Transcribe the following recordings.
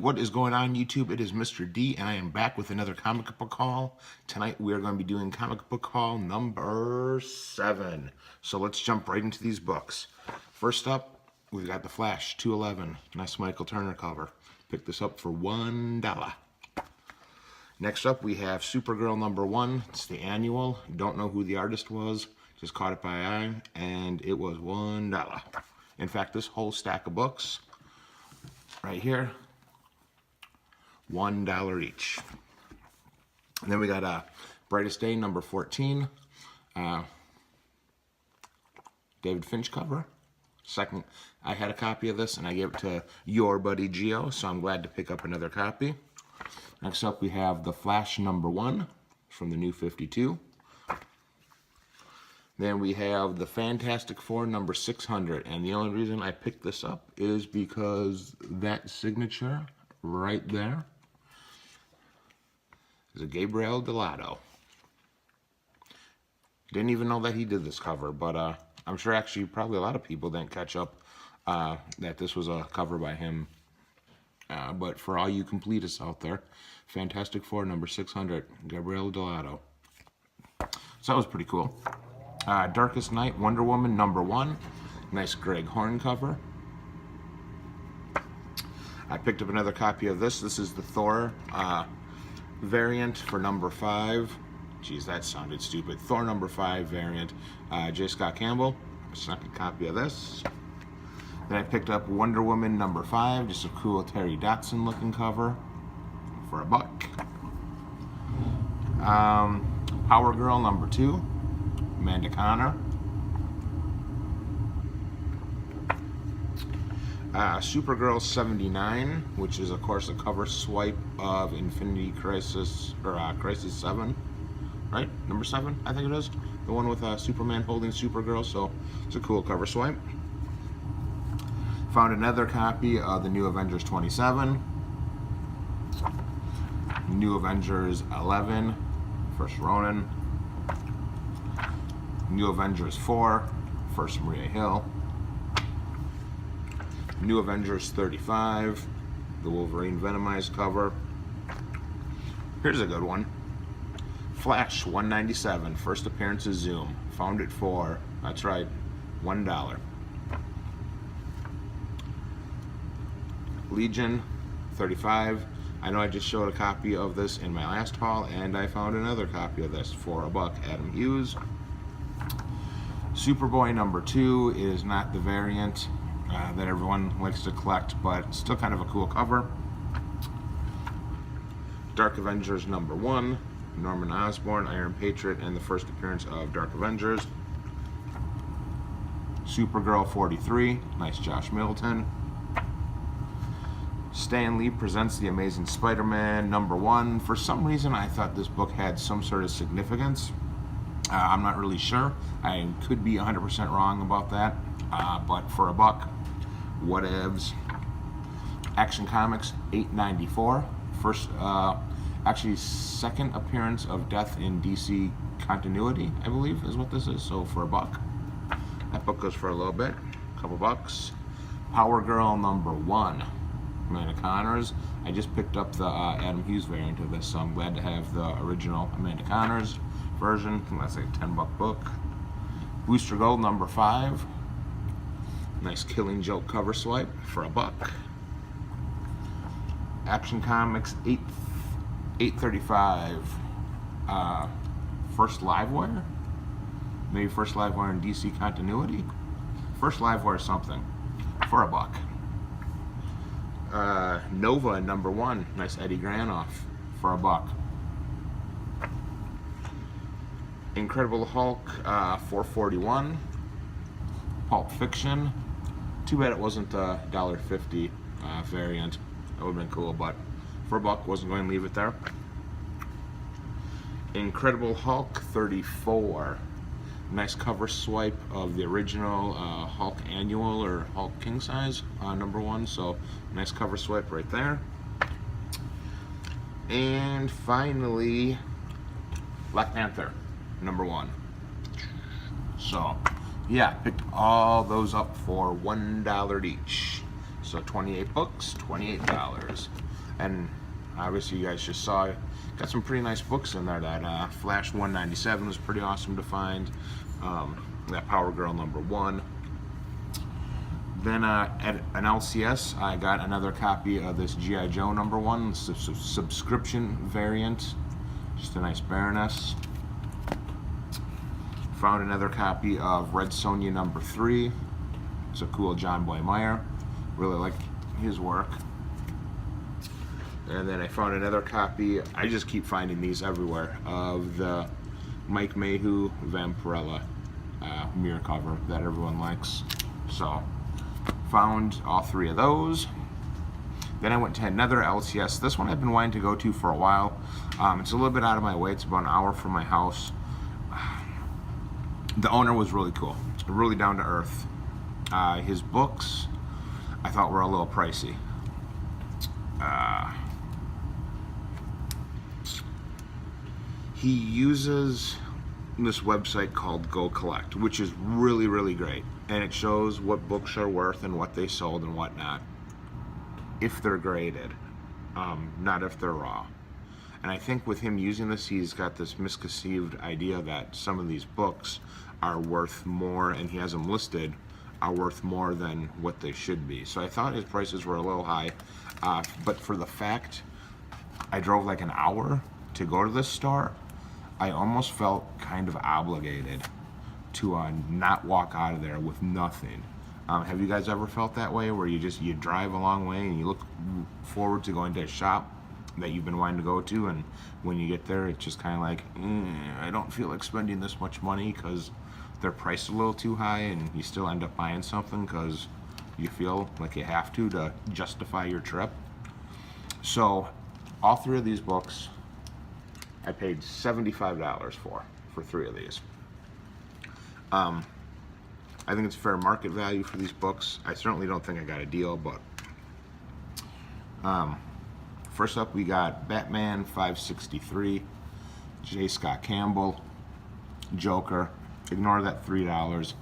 what is going on, YouTube? It is Mr. D, and I am back with another comic book haul. Tonight we are going to be doing comic book haul number 7. So let's jump right into these books. First up, we've got The Flash 211. Nice Michael Turner cover. Picked this up for $1. Next up, we have Supergirl number 1. It's the annual. Don't know who the artist was. Just caught it by eye, and it was $1. In fact, this whole stack of books right here, $1 each. And then we got Brightest Day number 14, David Finch cover. Second, I had a copy of this and I gave it to your buddy Gio, so I'm glad to pick up another copy. Next up, we have The Flash number 1 from the New 52. Then we have the Fantastic Four number 600, and the only reason I picked this up is because that signature right there is a Gabriel Delato. Didn't even know that he did this cover, but I'm sure actually probably a lot of people didn't catch up that this was a cover by him. But for all you completists out there, Fantastic Four number 600, Gabriel Delato. So that was pretty cool. Darkest Night, Wonder Woman number 1. Nice Greg Horn cover. I picked up another copy of this. This is the Thor variant for number 5. Geez, that sounded stupid. Thor number 5 variant. J. Scott Campbell. Second copy of this. Then I picked up Wonder Woman number 5. Just a cool Terry Dotson looking cover for $1. Power Girl number 2. Amanda Connor. Supergirl 79, which is of course a cover swipe of Infinity Crisis, or Crisis 7, right? Number 7, I think it is. The one with Superman holding Supergirl, so it's a cool cover swipe. Found another copy of the New Avengers 27. New Avengers 11, First Ronin. New Avengers 4, First Maria Hill. New Avengers 35, the Wolverine Venomized cover. Here's a good one. Flash 197, first appearance of Zoom. Found it for, that's right, $1. Legion 35. I know I just showed a copy of this in my last haul, and I found another copy of this for $1. Adam Hughes. Superboy number 2 is not the variant that everyone likes to collect, but still kind of a cool cover. Dark Avengers number 1, Norman Osborn, Iron Patriot, and the first appearance of Dark Avengers. Supergirl 43, nice Josh Middleton. Stan Lee presents The Amazing Spider-Man number 1. For some reason, I thought this book had some sort of significance. I'm not really sure. I could be 100% wrong about that, but for $1, whatevs. Action Comics 894, first, actually second appearance of Death in DC continuity, I believe is what this is. So for $1, that book goes for a little bit, a couple bucks. Power Girl number 1, Amanda Connors. I just picked up the Adam Hughes variant of this, so I'm glad to have the original Amanda Connors version. That's like a $10 book. Booster Gold number 5. Nice Killing Joke cover swipe for $1. Action Comics 835. First Livewire? Maybe First Livewire in DC continuity? First Livewire something for $1. Nova number 1. Nice Eddie Granoff for $1. Incredible Hulk 441. Pulp Fiction. Too bad it wasn't the $1.50 variant. That would have been cool, but for $1, wasn't going to leave it there. Incredible Hulk 34. Nice cover swipe of the original Hulk Annual or Hulk King Size number 1. So nice cover swipe right there. And finally, Black Panther number 1. So yeah, picked all those up for $1 each. So 28 books, $28. And obviously you guys just saw, got some pretty nice books in there. That Flash 197 was pretty awesome to find. That Power Girl #1. Then at an LCS, I got another copy of this G.I. Joe #1, subscription variant. Just a nice Baroness. Found another copy of Red Sonja #3. It's a cool John Boy Meyer. Really like his work. And then I found another copy, I just keep finding these everywhere, of the Mike Mayhew Vampirella mirror cover that everyone likes. So, found all 3 of those. Then I went to another LCS. This one I've been wanting to go to for a while. It's a little bit out of my way. It's about an hour from my house. The owner was really cool, really down to earth. His books I thought were a little pricey. He uses this website called Go Collect, which is really, really great. And it shows what books are worth and what they sold and whatnot, if they're graded, not if they're raw. And I think with him using this, he's got this misconceived idea that some of these books are worth more, and he has them listed, are worth more than what they should be. So I thought his prices were a little high, but for the fact I drove like an hour to go to this store, I almost felt kind of obligated to not walk out of there with nothing. Have you guys ever felt that way, where you drive a long way and you look forward to going to a shop that you've been wanting to go to, and when you get there, it's just kind of like, I don't feel like spending this much money because they're priced a little too high, and you still end up buying something because you feel like you have to justify your trip. So all 3 of these books I paid $75 for 3 of these. I think it's fair market value for these books. I certainly don't think I got a deal, but first up we got Batman 563, J. Scott Campbell, Joker. Ignore that $3.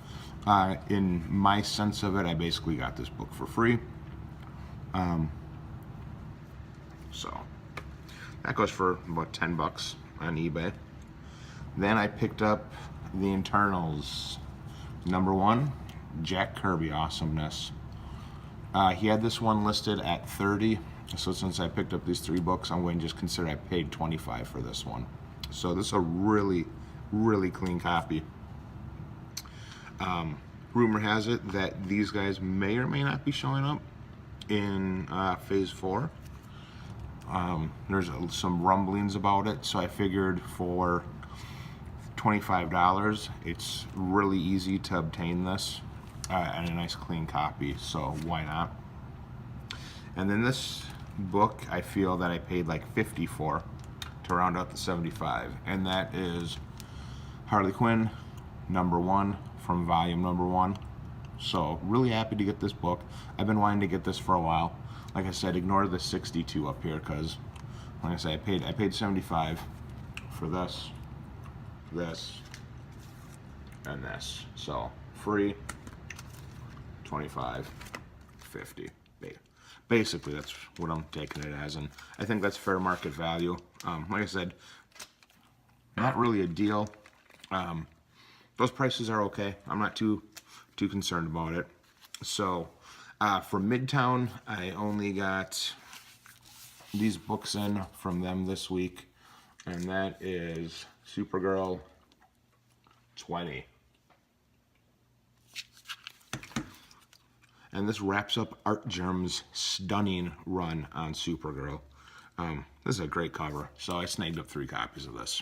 In my sense of it, I basically got this book for free. So that goes for about 10 bucks on eBay. Then I picked up the Internals #1, Jack Kirby awesomeness. He had this one listed at 30, so since I picked up these 3 books, I'm going to just consider I paid 25 for this one. So this is a really, really clean copy. Rumor has it that these guys may or may not be showing up in Phase 4. There's some rumblings about it, so I figured for $25, it's really easy to obtain this and a nice clean copy, so why not? And then this book, I feel that I paid like 50 for to round out the 75, and that is Harley Quinn #1 from volume #1. So really happy to get this book. I've been wanting to get this for a while. Like I said, ignore the 62 up here because, like I said, I paid 75 for this, and this. So free, 25, 50. Basically, that's what I'm taking it as, and I think that's fair market value. Like I said, not really a deal. Those prices are okay. I'm not too concerned about it. So for Midtown, I only got these books in from them this week, and that is Supergirl 20. And this wraps up Art Germ's stunning run on Supergirl. This is a great cover, so I snagged up 3 copies of this.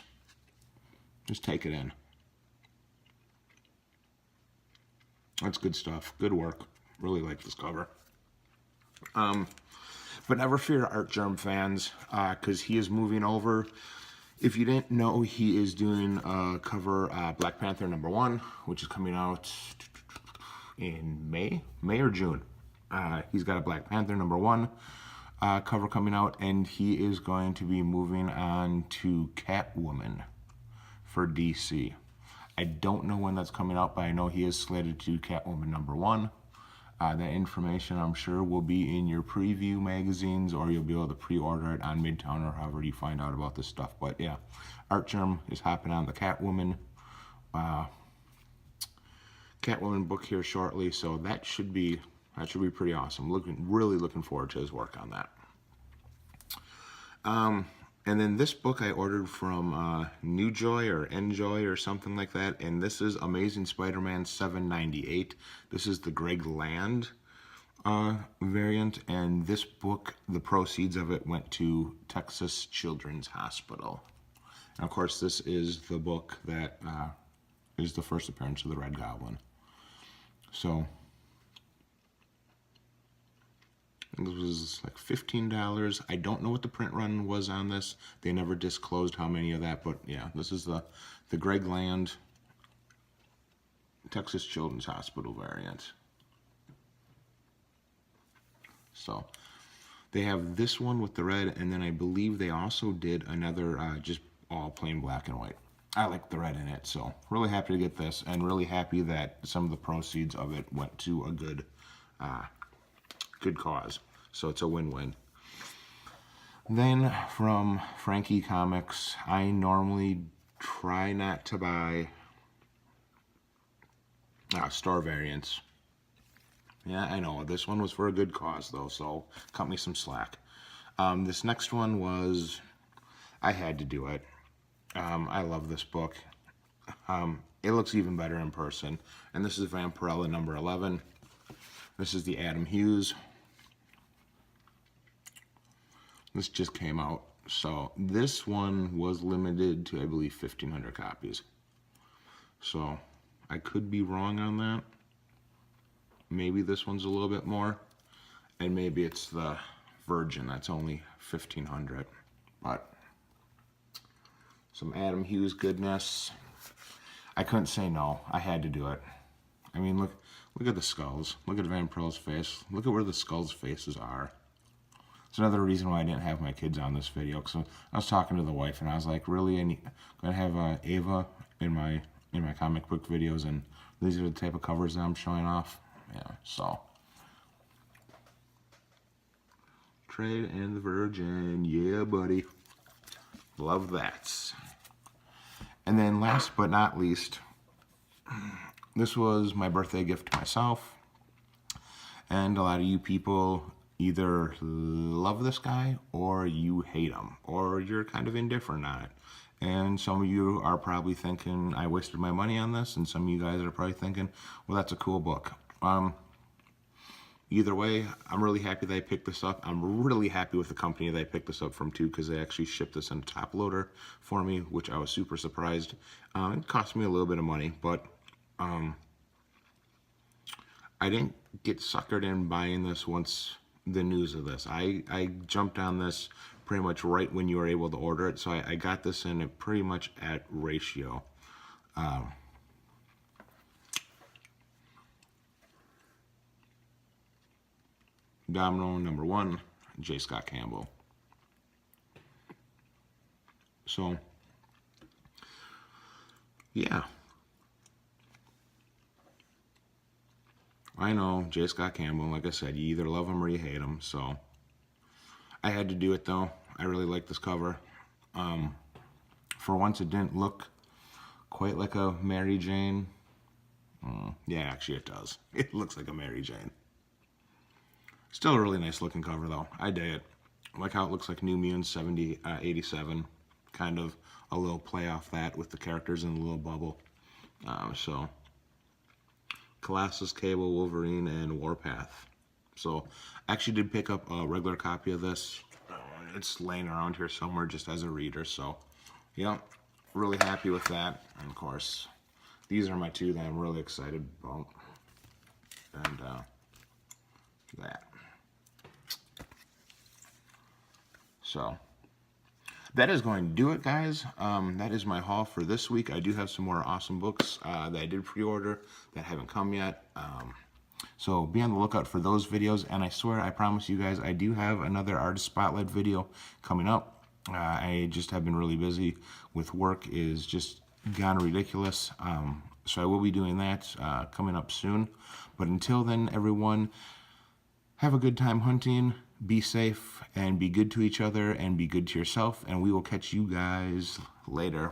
Just take it in. That's good stuff. Good work. Really like this cover. But never fear, Art Germ fans, because he is moving over. If you didn't know, he is doing a cover Black Panther #1, which is coming out in May or June. He's got a Black Panther #1 cover coming out, and he is going to be moving on to Catwoman for DC. I don't know when that's coming out, but I know he is slated to do Catwoman #1. That information, I'm sure, will be in your preview magazines, or you'll be able to pre-order it on Midtown or however you find out about this stuff. But yeah, Artgerm is hopping on the Catwoman book here shortly, so that should be pretty awesome. Really looking forward to his work on that. And then this book I ordered from New Joy or Enjoy or something like that, and this is Amazing Spider-Man 798. This is the Greg Land variant, and this book, the proceeds of it went to Texas Children's Hospital. And of course, this is the book that is the first appearance of the Red Goblin. So it was like $15. I don't know what the print run was on this. They never disclosed how many of that, but yeah, this is the Greg Land Texas Children's Hospital variant. So they have this one with the red, and then I believe they also did another just all plain black and white. I like the red in it, so really happy to get this, and really happy that some of the proceeds of it went to a good cause. So it's a win-win. Then from Frankie Comics, I normally try not to buy store variants. Yeah, I know, this one was for a good cause though, so cut me some slack. This next one was, I had to do it. I love this book. It looks even better in person. And this is Vampirella number 11. This is the Adam Hughes. This just came out. So this one was limited to, I believe, 1,500 copies. So I could be wrong on that. Maybe this one's a little bit more. And maybe it's the Virgin that's only 1,500. But some Adam Hughes goodness. I couldn't say no. I had to do it. I mean, look at the skulls. Look at Vampirella's face. Look at where the skulls' faces are. It's another reason why I didn't have my kids on this video, because I was talking to the wife and I was like, really, I'm gonna have Ava in my comic book videos, and these are the type of covers that I'm showing off. Yeah, so Trade and the Virgin, yeah, buddy, love that. And then last but not least, this was my birthday gift to myself, and a lot of you people either love this guy or you hate him, or you're kind of indifferent on it. And some of you are probably thinking I wasted my money on this, and some of you guys are probably thinking, well, that's a cool book. Either way, I'm really happy that I picked this up. I'm really happy with the company that I picked this up from too, because they actually shipped this in a top loader for me, which I was super surprised. It cost me a little bit of money, but I didn't get suckered in buying this once the news of this. I jumped on this pretty much right when you were able to order it, so I got this in pretty much at ratio. Domino number 1, J. Scott Campbell. So yeah, I know J. Scott Campbell, like I said, you either love him or you hate him, so I had to do it though. I really like this cover. For once, it didn't look quite like a Mary Jane. Yeah, actually it does. It looks like a Mary Jane. Still a really nice looking cover though. I dig it. I like how it looks like New Mutants 87. Kind of a little play off that with the characters in the little bubble. So Colossus, Cable, Wolverine, and Warpath. So I actually did pick up a regular copy of this. It's laying around here somewhere just as a reader. So yeah, really happy with that. And of course, these are my two that I'm really excited about. And that. So that is going to do it, guys. That is my haul for this week. I do have some more awesome books that I did pre-order that haven't come yet. So be on the lookout for those videos. And I swear, I promise you guys, I do have another artist spotlight video coming up. I just have been really busy with work. Is just gone ridiculous. So I will be doing that coming up soon. But until then, everyone, have a good time hunting, be safe, and be good to each other, and be good to yourself. And we will catch you guys later.